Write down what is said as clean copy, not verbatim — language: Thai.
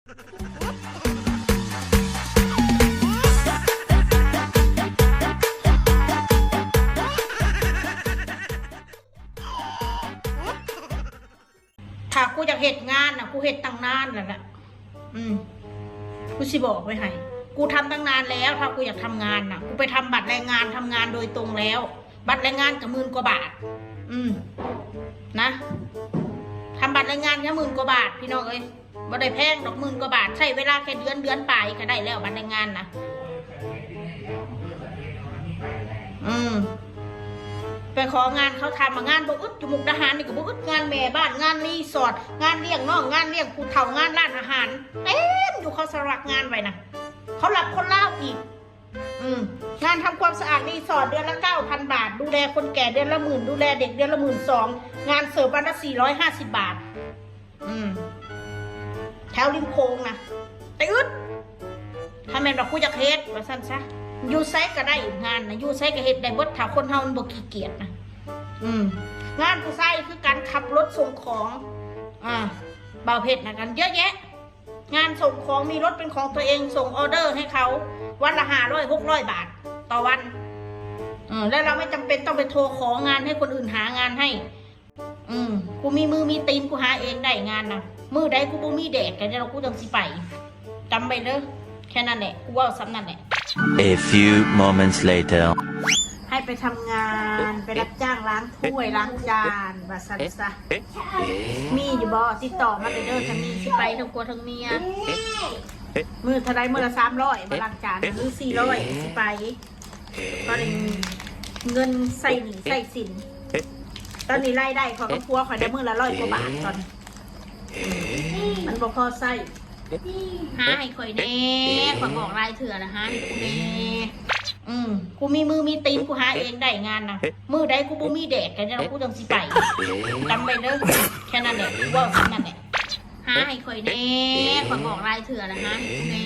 ถ้ากูอยากเหตุงานนะกูเหตุตั้งนานแล้วแหละกูสิบอกไว้ให้กูทำตั้งนานแล้วถ้ากูอยากทำงานนะกูไปทำบัตรแรงงานทำงานโดยตรงแล้วบัตรแรงงานกับ10,000 กว่าบาทนะทำบัตรแรงงานแค่10,000 กว่าบาทพี่น้องเอ้ยบ่ได้แพงดอก10,000 กว่าบาทใช้เวลาแค่เดือนไปก็ได้แล้วบัตรแรงงานนะไปของานเขาทำมางานบ่อึดจมุกทหารนี่ก็บ่อึดงานแม่บ้านงานรีสอร์ทงานเลี้ยงน้องงานเลี้ยงผู้เฒ่างานร้านอาหารเต็มอยู่เขาสมัครงานไว้นะเขารับคนลาวอีกงานทำความสะอาดรีสอร์ทเดือนละ 9,000 บาทดูแลคนแก่เดือนละ10,000ดูแลเด็กเดือนละ12,000งานเสิร์ฟวันละ450 บาทแถวริมโค้งนะแต่อึดถ้าแม่นบอกกูจะเฮ็ดว่าสั้นซะยูไซก็ได้งานนะยูไซก็เฮ็ดได้เบิดถ้าคนเฮามันบ่ขี้เกียจนะงานผู้ชายคือการขับรถส่งของเบาเพชรนะกันเยอะแยะงานส่งของมีรถเป็นของตัวเองส่งออเดอร์ให้เขาวันละ500-600 บาทต่อวันแล้วเราไม่จำเป็นต้องไปโทรของานให้คนอื่นหางานให้กูมีมือมีตีนกูหาเองได้งานนะมือใดกูบ่มีแดกแต่เดี๋ยวกูจังสิไปจำไปเด้อแค่นั้นแหละกูว่าซ้ำนั่นแหละ A few moments later ให้ไปทำงานไปรับจ้างล้างถ้วยล้างจานว่าซั่นซะมีอยู่บ่ติดต่อมาเด้อทั้งนี้สิไปทั้งผัวทั้งเมียมือเท่าไรมือละ300มาล้างจานมือ400สิไปตอนนี้เงินใส่หนีใส่สินตอนนี้รายได้ของผัวขอยได้มือละ100 กว่าบาทตอนมันบ่พอใส่หาให้ข่อยแน่ข่อยบอกรายเถื่อนะฮะกูแน่กูมีมือมีตีนกูหาเองได้งานนะมือใดกูบ่มีแดกแต่เดี๋ยวกูจังสิไปจำไปเด้อแค่นั้นแหละกูว่าแค่นั้นแหละหาให้ข่อยแน่ข่อยบอกรายเถื่อนะฮะกูแน่